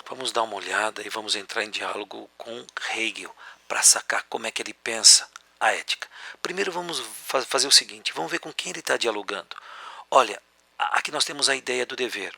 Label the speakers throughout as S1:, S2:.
S1: Vamos dar uma olhada e vamos entrar em diálogo com Hegel para sacar como é que ele pensa a ética. Primeiro vamos fazer o seguinte, vamos ver com quem ele está dialogando. Olha, aqui nós temos a ideia do dever.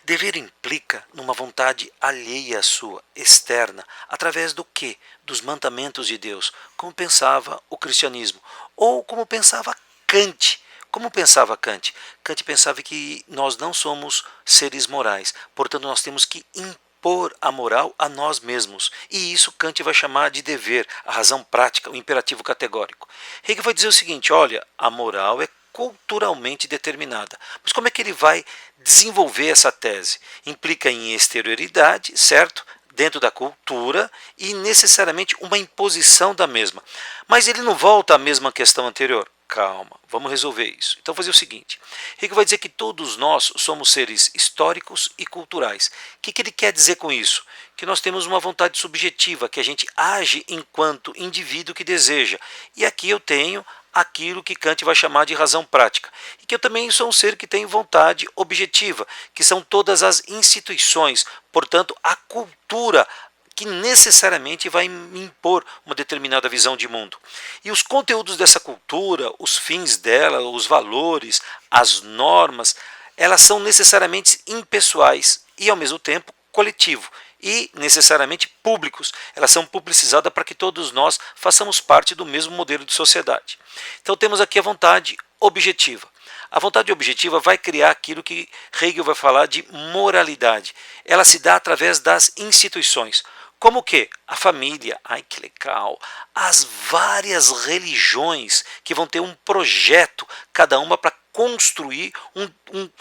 S1: Dever implica numa vontade alheia à sua, externa, através do quê? Dos mandamentos de Deus, como pensava o cristianismo, ou como pensava Kant. Como pensava Kant? Kant pensava que nós não somos seres morais, portanto nós temos que impor a moral a nós mesmos. E isso Kant vai chamar de dever, a razão prática, o imperativo categórico. Hegel vai dizer o seguinte, olha, a moral é culturalmente determinada. Mas como é que ele vai desenvolver essa tese? Implica em exterioridade, certo? Dentro da cultura e necessariamente uma imposição da mesma. Mas ele não volta à mesma questão anterior. Calma, vamos resolver isso. Então, fazer o seguinte: Hegel vai dizer que todos nós somos seres históricos e culturais. O que ele quer dizer com isso? Que nós temos uma vontade subjetiva, que a gente age enquanto indivíduo que deseja. E aqui eu tenho aquilo que Kant vai chamar de razão prática. E que eu também sou um ser que tem vontade objetiva, que são todas as instituições, portanto, a cultura que necessariamente vai impor uma determinada visão de mundo. E os conteúdos dessa cultura, os fins dela, os valores, as normas, elas são necessariamente impessoais e, ao mesmo tempo, coletivo e necessariamente públicos. Elas são publicizadas para que todos nós façamos parte do mesmo modelo de sociedade. Então temos aqui a vontade objetiva. A vontade objetiva vai criar aquilo que Hegel vai falar de moralidade. Ela se dá através das instituições. Como o quê? A família, ai que legal, as várias religiões que vão ter um projeto, cada uma para construir um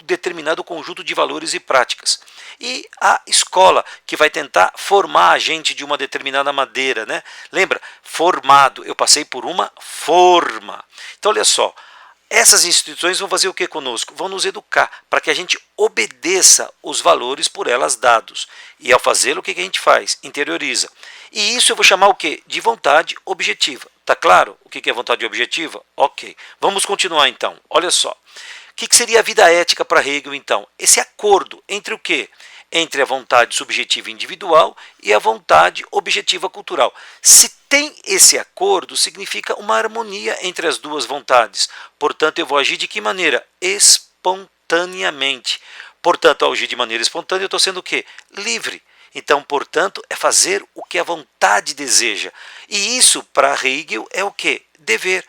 S1: determinado conjunto de valores e práticas. E a escola, que vai tentar formar a gente de uma determinada maneira, né? Lembra? Formado, eu passei por uma forma. Então olha só, essas instituições vão fazer o que conosco? Vão nos educar para que a gente obedeça os valores por elas dados. E ao fazê-lo, o que a gente faz? Interioriza. E isso eu vou chamar o quê? De vontade objetiva. Tá claro o que é vontade objetiva? Ok. Vamos continuar então. Olha só. O que seria a vida ética para Hegel então? Esse acordo entre o quê? Entre a vontade subjetiva individual e a vontade objetiva cultural. Se tem esse acordo, significa uma harmonia entre as duas vontades. Portanto, eu vou agir de que maneira? Espontaneamente. Portanto, ao agir de maneira espontânea, eu estou sendo o quê? Livre. Então, portanto, é fazer o que a vontade deseja. E isso, para Hegel, é o quê? Dever.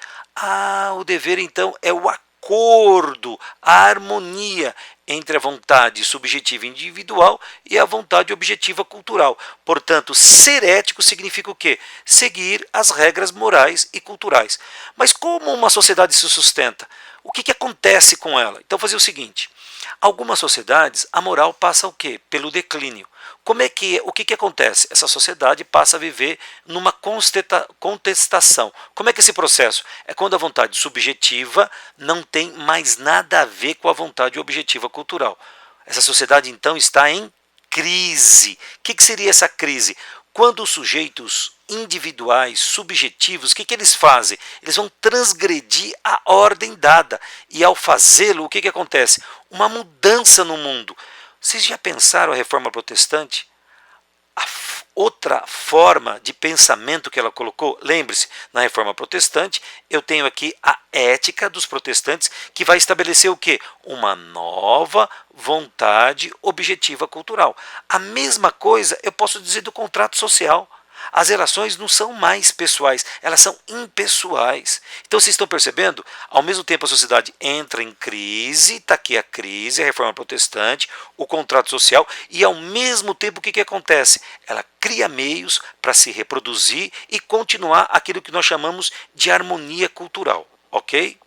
S1: O dever, então, é o acordo, a harmonia entre a vontade subjetiva individual e a vontade objetiva cultural. Portanto, ser ético significa o quê? Seguir as regras morais e culturais. Mas como uma sociedade se sustenta? O que acontece com ela? Então, fazer o seguinte: algumas sociedades, a moral passa o quê? Pelo declínio. O que acontece? Essa sociedade passa a viver numa contestação. Como é que é esse processo? É quando a vontade subjetiva não tem mais nada a ver com a vontade objetiva cultural. Essa sociedade, então, está em crise. O que seria essa crise? Quando os sujeitos individuais, subjetivos, o que eles fazem? Eles vão transgredir a ordem dada. E ao fazê-lo, o que acontece? Uma mudança no mundo. Vocês já pensaram a reforma protestante? A outra forma de pensamento que ela colocou, lembre-se, na reforma protestante, eu tenho aqui a ética dos protestantes, que vai estabelecer o quê? Uma nova vontade objetiva cultural. A mesma coisa eu posso dizer do contrato social. As relações não são mais pessoais, elas são impessoais. Então vocês estão percebendo? Ao mesmo tempo a sociedade entra em crise, está aqui a crise, a reforma protestante, o contrato social, e ao mesmo tempo o que acontece? Ela cria meios para se reproduzir e continuar aquilo que nós chamamos de harmonia cultural, ok?